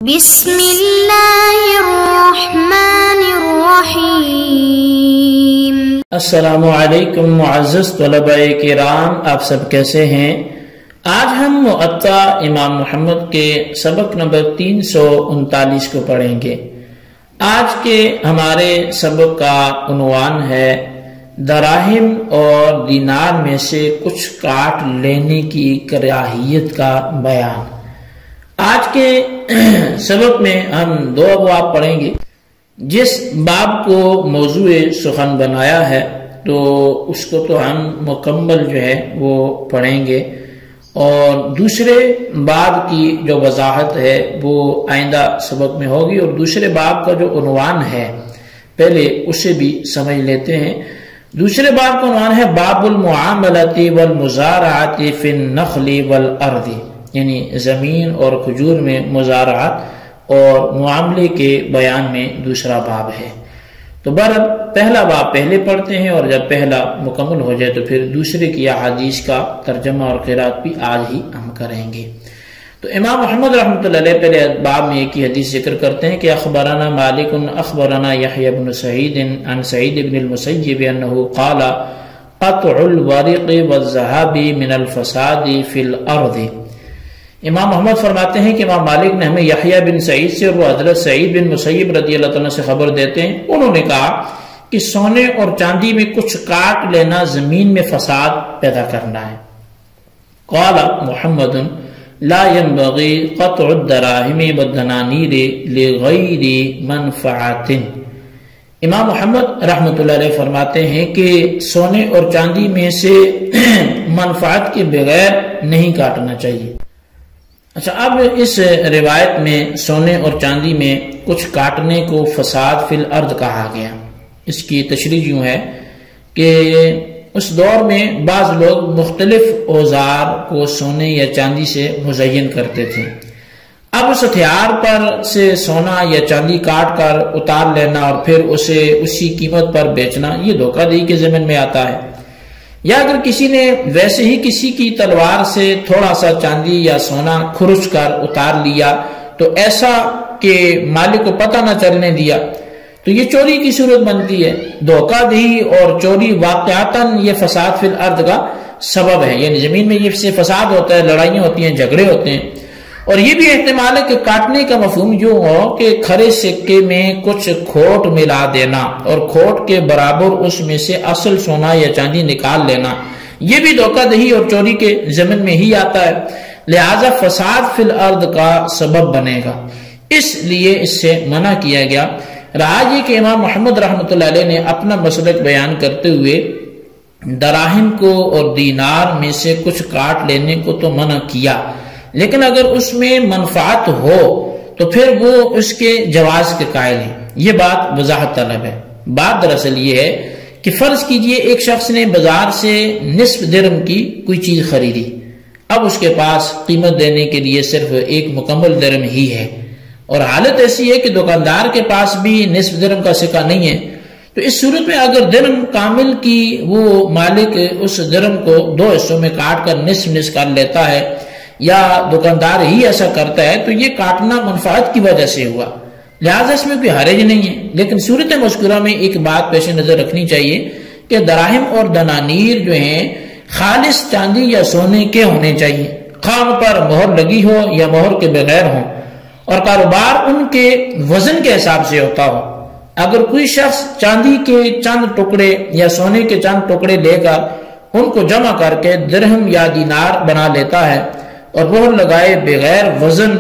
بسم اللہ الرحمن الرحیم۔ السلام علیکم معزز طلباء کرام، آپ سب کیسے ہیں؟ آج ہم معطا امام محمد کے سبق نمبر 339 کو پڑھیں گے۔ آج کے ہمارے سبق کا عنوان ہے دراہم اور دینار میں سے کچھ کاٹ لینے کی کراہیت کا بیان۔ آج کے سبق میں ہم 2 ابواب پڑھیں گے۔ جس باب کو موضوع سخن بنایا ہے تو اس کو تو ہم مکمل جو ہے وہ پڑھیں گے، اور دوسرے باب کی جو وضاحت ہے وہ آئندہ سبق میں ہوگی، اور دوسرے باب کا جو عنوان ہے پہلے اسے بھی سمجھ لیتے ہیں۔ دوسرے باب کا عنوان ہے باب المعاملۃ والمزارعۃ فی النخل والارض، یعنی زمین اور کھجور میں مزارعت اور معاملے کے بیان میں دوسرا باب ہے۔ تو بہرحال پہلا باب پہلے پڑھتے ہیں، اور جب پہلا مکمل ہو جائے تو پھر دوسرے کی احادیث کا ترجمہ اور قرات بھی آج ہی ہم کریں گے۔ تو امام محمد رحمۃ اللہ علیہ پہلے باب میں ایک ہی حدیث ذکر کرتے ہیں کہ اخبرنا مالک اخبرنا یحییٰ بن سعید عن سعید بن المسیب انہ قال قطع الورق والذهب من الفساد فی الارض۔ امام محمد فرماتے ہیں کہ امام مالک نے ہمیں یحییٰ بن سعید سے، اور وہ حضرت سعید بن مسیب رضی اللہ تعالیٰ سے خبر دیتے ہیں، انہوں نے کہا کہ سونے اور چاندی میں کچھ کاٹ لینا زمین میں فساد پیدا کرنا ہے۔ قال محمد لا ينبغي قطع الدراهم والدنانير لغیر منفعت۔ امام محمد رحمۃ اللہ علیہ فرماتے ہیں کہ سونے اور چاندی میں سے منفعت کے بغیر نہیں کاٹنا چاہیے۔ اچھا، اب اس روایت میں سونے اور چاندی میں کچھ کاٹنے کو فساد فی الارض کہا گیا۔ اس کی تشریح یوں ہے کہ اس دور میں بعض لوگ مختلف اوزار کو سونے یا چاندی سے مزین کرتے تھے۔ اب اس ہتھیار پر سے سونا یا چاندی کاٹ کر اتار لینا اور پھر اسے اسی قیمت پر بیچنا، یہ دھوکہ دہی کے ضمن میں آتا ہے۔ یا اگر کسی نے ویسے ہی کسی کی تلوار سے تھوڑا سا چاندی یا سونا کھرچ کر اتار لیا تو ایسا کہ مالک کو پتہ نہ چلنے دیا، تو یہ چوری کی صورت بنتی ہے۔ دھوکہ دہی اور چوری واقعتاً یہ فساد فی الارض کا سبب ہے، یعنی زمین میں یہ سے فساد ہوتا ہے، لڑائیاں ہوتی ہیں، جھگڑے ہوتے ہیں۔ اور یہ بھی احتمال ہے کہ کاٹنے کا مفہوم یوں ہو کہ کھرے سکے میں کچھ کھوٹ ملا دینا اور کھوٹ کے برابر اس میں سے اصل سونا یا چاندی نکال لینا، یہ بھی دھوکہ دہی اور چوری کے ضمن میں ہی آتا ہے، لہذا فساد فی الارض کا سبب بنے گا، اس لیے اس سے منع کیا گیا۔ رہا یہ کہ امام محمد رحمۃ اللہ علیہ نے اپنا مسلک بیان کرتے ہوئے دراہم کو اور دینار میں سے کچھ کاٹ لینے کو تو منع کیا، لیکن اگر اس میں منفعت ہو تو پھر وہ اس کے جواز کے قائل ہیں۔ یہ بات وضاحت طلب ہے۔ بات دراصل یہ ہے کہ فرض کیجئے ایک شخص نے بازار سے نصف درہم کی کوئی چیز خریدی، اب اس کے پاس قیمت دینے کے لیے صرف ایک مکمل درہم ہی ہے، اور حالت ایسی ہے کہ دکاندار کے پاس بھی نصف درہم کا سکہ نہیں ہے، تو اس صورت میں اگر درہم کامل کی وہ مالک اس درہم کو 2 حصوں میں کاٹ کر نصف کر لیتا ہے، یا دکاندار ہی ایسا کرتا ہے، تو یہ کاٹنا منفعت کی وجہ سے ہوا، لہذا اس میں کوئی حرج نہیں ہے۔ لیکن صورت مذکورہ میں ایک بات پیش نظر رکھنی چاہیے کہ دراہم اور دنانیر جو ہیں خالص چاندی یا سونے کے ہونے چاہیے، خام پر مہر لگی ہو یا مہر کے بغیر ہو، اور کاروبار ان کے وزن کے حساب سے ہوتا ہو۔ اگر کوئی شخص چاندی کے چند ٹکڑے یا سونے کے چند ٹکڑے لے کر ان کو جمع کر کے درہم یا دینار بنا لیتا ہے اور مہر لگائے بغیر وزن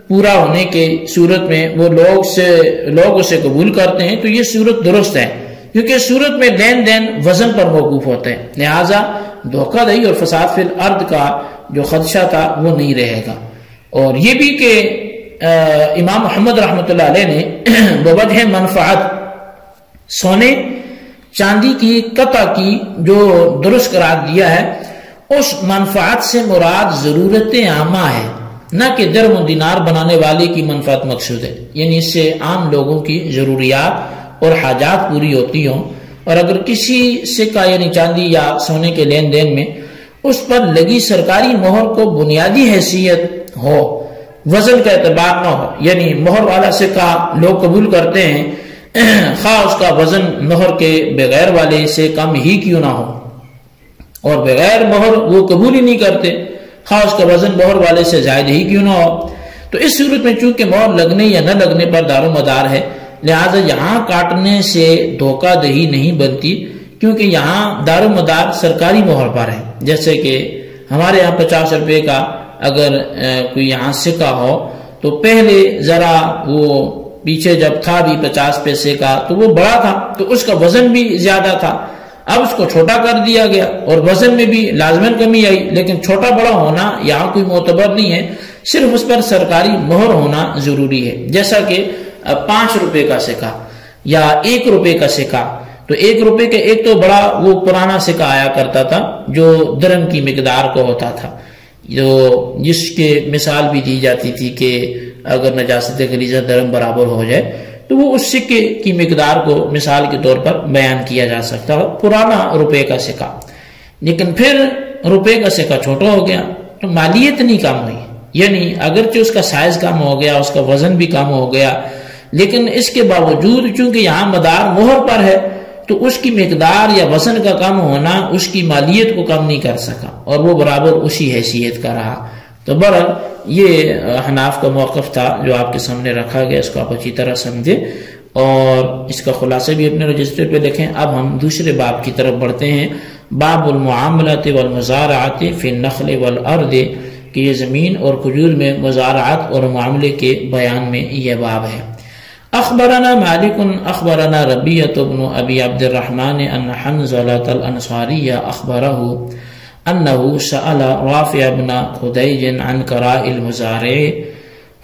پورا ہونے کے صورت میں وہ لوگ اسے قبول کرتے ہیں، تو یہ صورت درست ہے، کیونکہ صورت میں لین دین وزن پر موقوف ہوتے ہیں، لہذا دھوکہ دہی اور فساد فی الارض کا جو خدشہ تھا وہ نہیں رہے گا۔ اور یہ بھی کہ امام محمد رحمۃ اللہ علیہ نے بوجہ منفعت سونے چاندی کی قطع کی جو درست قرار دیا ہے، اس منفعت سے مراد ضرورت عامہ ہے، نہ کہ درہم و دینار بنانے والے کی منفعت مقصود ہے، یعنی اس سے عام لوگوں کی ضروریات اور حاجات پوری ہوتی ہوں۔ اور اگر کسی سکہ یعنی چاندی یا سونے کے لین دین میں اس پر لگی سرکاری مہر کو بنیادی حیثیت ہو وزن کا اعتبار نہ ہو، یعنی مہر والا سکہ لوگ قبول کرتے ہیں خواہ اس کا وزن مہر کے بغیر والے سے کم ہی کیوں نہ ہو، اور بغیر مہر وہ قبول ہی نہیں کرتے خواہ اس کا وزن مہر والے سے زائد ہی کیوں نہ ہو۔ تو اس صورت میں چونکہ مہر لگنے یا نہ لگنے پر دار و مدار ہے، لہذا یہاں کاٹنے سے دھوکہ دہی نہیں بنتی، کیونکہ یہاں دار و مدار سرکاری مہر پر ہے۔ جیسے کہ ہمارے یہاں 50 روپے کا اگر کوئی یہاں سکہ ہو تو پہلے ذرا وہ پیچھے جب تھا بھی 50 پیسے کا تو وہ بڑا تھا تو اس کا وزن بھی زیادہ تھا، اب اس کو چھوٹا کر دیا گیا اور وزن میں بھی لازماً کمی آئی، لیکن چھوٹا بڑا ہونا یہاں کوئی معتبر نہیں ہے، صرف اس پر سرکاری مہر ہونا ضروری ہے۔ جیسا کہ 5 روپے کا سکہ یا 1 روپے کا سکہ، تو 1 روپے کا ایک تو بڑا وہ پرانا سکہ آیا کرتا تھا جو درہم کی مقدار کو ہوتا تھا، جس کے مثال بھی دی جاتی تھی کہ اگر نجاست غلیظہ درہم برابر ہو جائے تو وہ اس سکے کی مقدار کو مثال کے طور پر بیان کیا جا سکتا ہے، پرانا روپے کا سکہ۔ لیکن پھر روپے کا سکہ چھوٹا ہو گیا تو مالیت نہیں کم ہوئی، یعنی اگرچہ اس کا سائز کم ہو گیا، اس کا وزن بھی کم ہو گیا، لیکن اس کے باوجود چونکہ یہاں مدار مہر پر ہے تو اس کی مقدار یا وزن کا کم ہونا اس کی مالیت کو کم نہیں کر سکا اور وہ برابر اسی حیثیت کا رہا۔ تو بہرحال یہ حناف کا موقف تھا جو آپ کے سامنے رکھا گیا، اس کو آپ اچھی طرح سمجھے اور اس کا خلاصہ بھی اپنے رجسٹر پہ لکھیں۔ اب ہم دوسرے باب کی طرف بڑھتے ہیں، باب المعاملات والمزارعات فی النخل والارض، کہ یہ زمین اور کھجور میں مزارعات اور معاملے کے بیان میں یہ باب ہے۔ اخبرنا مالک اخبرنا ربیعۃ بن ابی عبد الرحمن ان حنظلۃ الانصاری اخبرہ انه سأل رافع بن خدیج عن کراء المزارع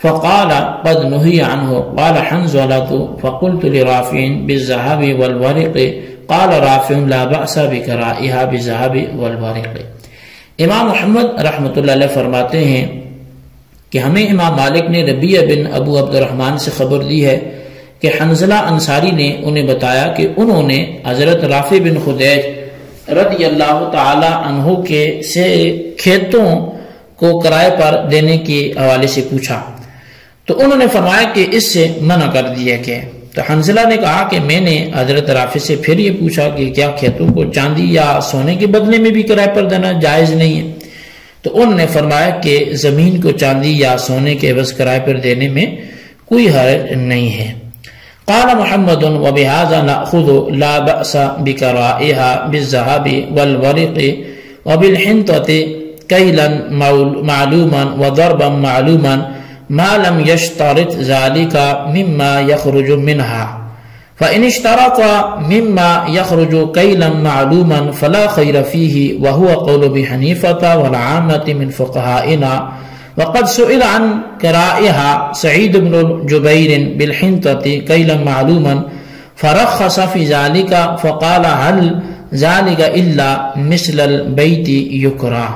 فقال قد نهي عنه، قال حنظلة فقلت لرافع بالذهب والورق، قال رافع لا بأس بكرائها بالذهب والورق۔ امام محمد رحمۃ اللہ علیہ فرماتے ہیں کہ ہمیں امام مالک نے ربیع بن ابو عبد الرحمن سے خبر دی ہے کہ حنظلہ انصاری نے انہیں بتایا کہ انہوں نے حضرت رافع بن خدیج رضی اللہ تعالی عنہ کے سے کھیتوں کو کرائے پر دینے کے حوالے سے پوچھا تو انہوں نے فرمایا کہ اس سے منع کر دیا کہ، تو حنظلہ نے کہا کہ میں نے حضرت رافع سے پھر یہ پوچھا کہ کیا کھیتوں کو چاندی یا سونے کے بدلے میں بھی کرائے پر دینا جائز نہیں ہے؟ تو انہوں نے فرمایا کہ زمین کو چاندی یا سونے کے عوض کرائے پر دینے میں کوئی حرج نہیں ہے۔ قال محمد وبهذا نأخذ لا بأس بكرائها بالذهب والورق وبالحنطة كيلا معلوما وضربا معلوما ما لم يشترط ذلك مما يخرج منها، فإن اشترط مما يخرج كيلا معلوما فلا خير فيه، وهو قول أبي حنيفة والعامة من فقهائنا، وقد سئل عن كرائها سعيد بن جبير بالحنطة كيلا معلوما فرخص في ذلك فقال هل ذلك إلا مثل البيت يكره۔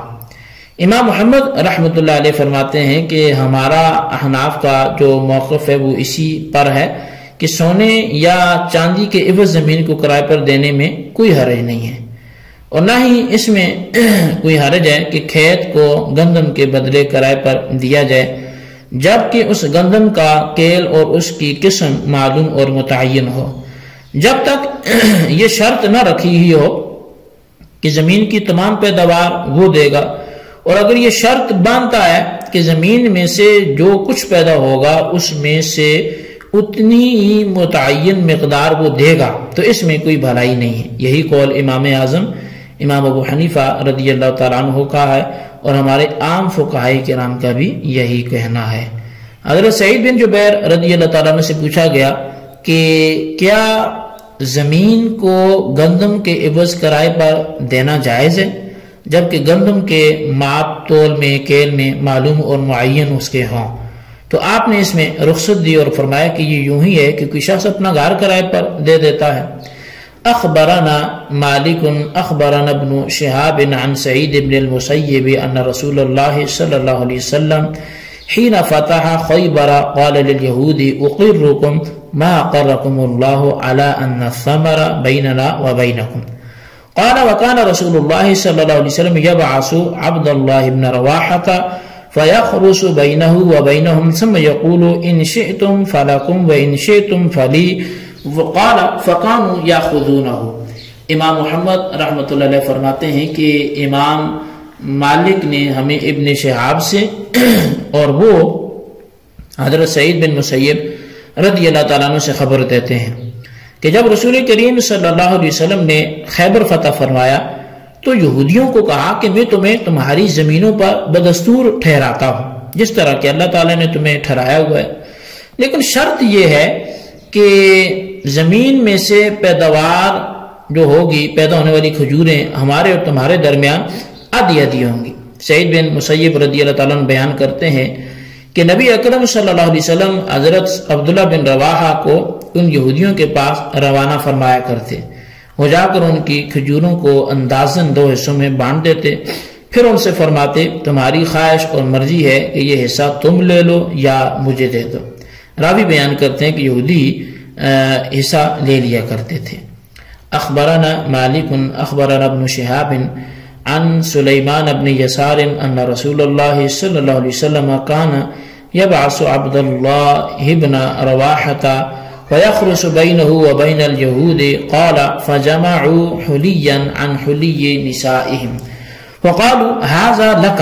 امام محمد رحمۃ اللہ علیہ فرماتے ہیں کہ ہمارا احناف کا جو موقف ہے وہ اسی پر ہے کہ سونے یا چاندی کے عوض زمین کو کرائے پر دینے میں کوئی حرج نہیں ہے، اور نہ ہی اس میں کوئی حرج ہے کہ کھیت کو گندم کے بدلے کرائے پر دیا جائے جبکہ اس گندم کا کیل اور اس کی قسم معلوم اور متعین ہو، جب تک یہ شرط نہ رکھی ہی ہو کہ زمین کی تمام پیداوار وہ دے گا، اور اگر یہ شرط باندھتا ہے کہ زمین میں سے جو کچھ پیدا ہوگا اس میں سے اتنی ہی متعین مقدار وہ دے گا تو اس میں کوئی بھلائی نہیں ہے۔ یہی قول امام اعظم امام ابو حنیفہ رضی اللہ تعالیٰ عنہ کا ہے اور ہمارے عام فقہاء کرام کا بھی یہی کہنا ہے۔ حضرت سعید بن جبیر رضی اللہ تعالیٰ عنہ سے پوچھا گیا کہ کیا زمین کو گندم کے عوض کرائے پر دینا جائز ہے جبکہ گندم کے ماپ تول میں کیل میں معلوم اور معین اس کے ہوں؟ تو آپ نے اس میں رخصت دی اور فرمایا کہ یہ یوں ہی ہے کہ کوئی شخص اپنا گھر کرائے پر دے دیتا ہے۔ اخبرنا مالک اخبرنا ابن شہاب عن سعید بن المسیب ان رسول اللہ صلی اللہ علیہ وسلم حين فتح خیبر قال لليهود اقركم ما اقركم الله على ان الثمر بيننا وبينكم، قال وكان رسول الله صلى الله عليه وسلم يبعث عبد الله بن رواحة فَيَخْرُسُ بَيْنَهُ وَبَيْنَهُمْ ثُمَّ يَقُولُ إِنْ شِئْتُمْ فَلَكُمْ وَإِنْ شِئْتُمْ فَلِي وَقَالَ فَكَانُوا يَأْخُذُونَهُ۔ امام محمد رحمۃ اللہ علیہ فرماتے ہیں کہ امام مالک نے ہمیں ابن شہاب سے اور وہ حضرت سعید بن مسیب رضی اللہ تعالیٰ عنہ سے خبر دیتے ہیں کہ جب رسول کریم صلی اللہ علیہ وسلم نے خیبر فتح فرمایا تو یہودیوں کو کہا کہ میں تمہیں تمہاری زمینوں پر بدستور ٹھہراتا ہوں جس طرح کہ اللہ تعالیٰ نے تمہیں ٹھہرایا ہوا ہے، لیکن شرط یہ ہے کہ زمین میں سے پیداوار جو ہوگی، پیدا ہونے والی کھجوریں ہمارے اور تمہارے درمیان آدھی آدھی ہوں گی۔ سعید بن مسیب رضی اللہ تعالیٰ عنہ بیان کرتے ہیں کہ نبی اکرم صلی اللہ علیہ وسلم حضرت عبداللہ بن رواحہ کو ان یہودیوں کے پاس روانہ فرمایا کرتے، وہ جا کر ان کی کھجوروں کو اندازاً 2 حصوں میں بانٹ دیتے، پھر ان سے فرماتے تمہاری خواہش اور مرضی ہے کہ یہ حصہ تم لے لو یا مجھے دے دو۔ راوی بیان کرتے ہیں کہ یہودی حصہ لے لیا کرتے تھے۔ اخبرنا مالک اخبرنا ابن شہاب عن سلیمان بن یسار ان رسول اللہ صلی اللہ علیہ وسلم کان یبعث عبد اللہ بن رواحۃ فیخرس بینہ وبین اليہود قال فجمعوا حلیا عن حلی نسائهم وقالوا هذا لك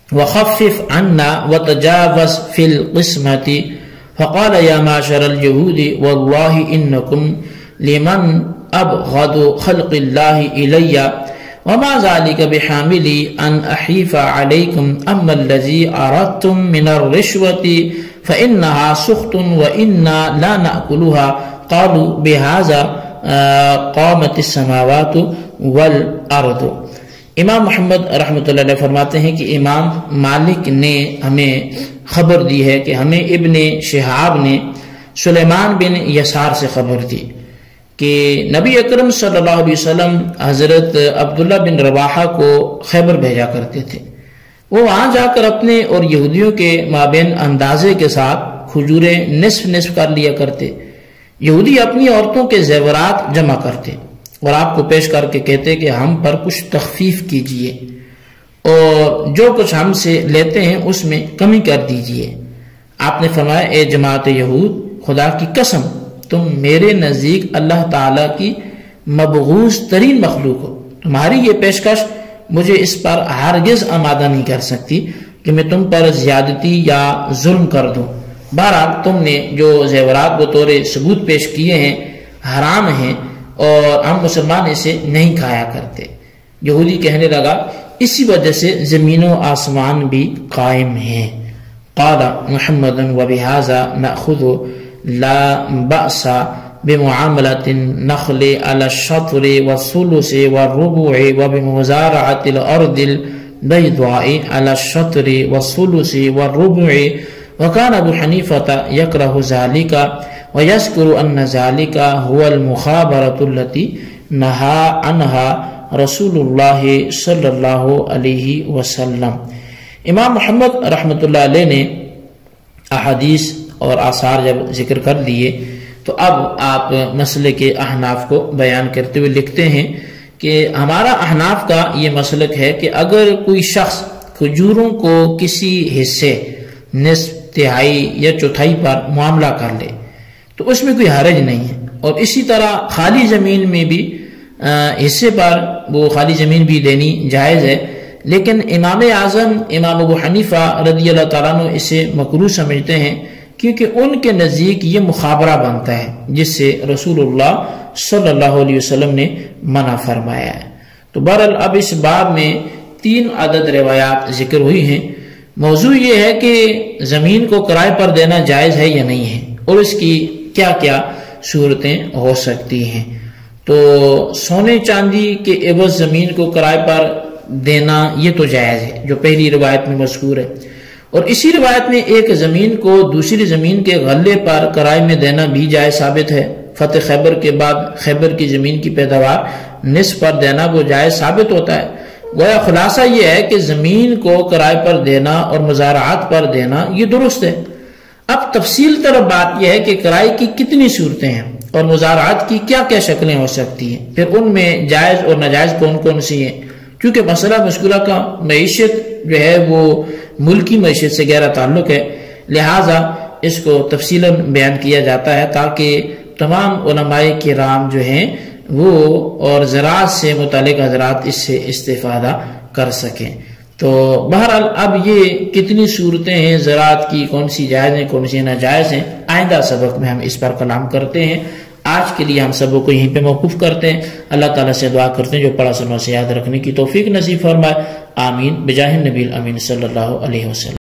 وخفف عنا وتجاوز في القسمة فقال يا معشر اليهود والله إنكم لمن أبغض خلق الله إلي وما ذلك بحاملي أن أحيف عليكم أما الذي أردتم من الرشوة فإنها سخط وإنا لا نأكلها قالوا بهذا قامت السماوات والأرض۔ امام محمد رحمۃ اللہ علیہ فرماتے ہیں کہ امام مالک نے ہمیں خبر دی ہے کہ ہمیں ابن شہاب نے سلیمان بن یسار سے خبر دی کہ نبی اکرم صلی اللہ علیہ وسلم حضرت عبداللہ بن رواحہ کو خیبر بھیجا کرتے تھے، وہ وہاں جا کر اپنے اور یہودیوں کے مابین اندازے کے ساتھ کھجوریں نصف نصف کر لیا کرتے۔ یہودی اپنی عورتوں کے زیورات جمع کرتے اور آپ کو پیش کر کے کہتے کہ ہم پر کچھ تخفیف کیجئے اور جو کچھ ہم سے لیتے ہیں اس میں کمی کر دیجئے۔ آپ نے فرمایا اے جماعت یہود، خدا کی قسم تم میرے نزدیک اللہ تعالیٰ کی مبغوض ترین مخلوق ہو، تمہاری یہ پیشکش مجھے اس پر ہرگز آمادہ نہیں کر سکتی کہ میں تم پر زیادتی یا ظلم کر دوں۔ بہرحال تم نے جو زیورات بطور ثبوت پیش کیے ہیں حرام ہیں اور ہم مسلمان اسے نہیں کھایا کرتے۔ یہودی کہنے لگا اسی وجہ سے زمین و آسمان بھی قائم ہیں۔ قال محمد وبهذا نأخذ لا بأس بمعاملة النخل على الشطر والثلث والربع وبمزارعة الأرض البيضاء على الشطر والثلث والربع وكان أبو حنيفة يكره ذلك ويذكر أن ذلك هو المخابرة التي نهى عنها رسول اللہ صلی اللہ علیہ وسلم۔ امام محمد رحمۃ اللہ علیہ نے احادیث اور آثار جب ذکر کر دیے تو اب آپ مسئلے کے احناف کو بیان کرتے ہوئے لکھتے ہیں کہ ہمارا احناف کا یہ مسلک ہے کہ اگر کوئی شخص کھجوروں کو کسی حصے نصف، تہائی یا چوتھائی پر معاملہ کر لے تو اس میں کوئی حرج نہیں ہے، اور اسی طرح خالی زمین میں بھی حصے پر وہ خالی زمین بھی دینی جائز ہے، لیکن امام اعظم امام ابو حنیفہ رضی اللہ تعالیٰ عنہ اسے مکروہ سمجھتے ہیں کیونکہ ان کے نزدیک یہ مخابرہ بنتا ہے جس سے رسول اللہ صلی اللہ علیہ وسلم نے منع فرمایا ہے۔ تو بہرحال اب اس باب میں 3 عدد روایات ذکر ہوئی ہیں۔ موضوع یہ ہے کہ زمین کو کرائے پر دینا جائز ہے یا نہیں ہے اور اس کی کیا کیا صورتیں ہو سکتی ہیں۔ تو سونے چاندی کے عوض زمین کو کرائے پر دینا یہ تو جائز ہے جو پہلی روایت میں مذکور ہے، اور اسی روایت میں ایک زمین کو دوسری زمین کے غلے پر کرائے میں دینا بھی جائز ثابت ہے۔ فتح خیبر کے بعد خیبر کی زمین کی پیداوار نصف پر دینا وہ جائز ثابت ہوتا ہے۔ گویا خلاصہ یہ ہے کہ زمین کو کرائے پر دینا اور مزارعات پر دینا یہ درست ہے۔ اب تفصیل طرف بات یہ ہے کہ کرائے کی کتنی صورتیں ہیں اور مزارعات کی کیا کیا شکلیں ہو سکتی ہیں، پھر ان میں جائز اور ناجائز کون کون سی ہیں، کیونکہ مسئلہ مشکلہ کا معیشت جو ہے وہ ملکی معیشت سے گہرا تعلق ہے، لہٰذا اس کو تفصیلاً بیان کیا جاتا ہے تاکہ تمام علماء کرام جو ہیں وہ اور زراعت سے متعلق حضرات اس سے استفادہ کر سکیں۔ تو بہرحال اب یہ کتنی صورتیں ہیں زراعت کی، کون سی جائز ہیں کون سی ناجائز ہیں، آئندہ سبق میں ہم اس پر کلام کرتے ہیں۔ آج کے لیے ہم سبق کو یہیں پہ موقوف کرتے ہیں۔ اللہ تعالیٰ سے دعا کرتے ہیں جو پڑھا سنا سے یاد رکھنے کی توفیق نصیب فرمائے، آمین بجاہ النبی الامین صلی اللہ علیہ وسلم۔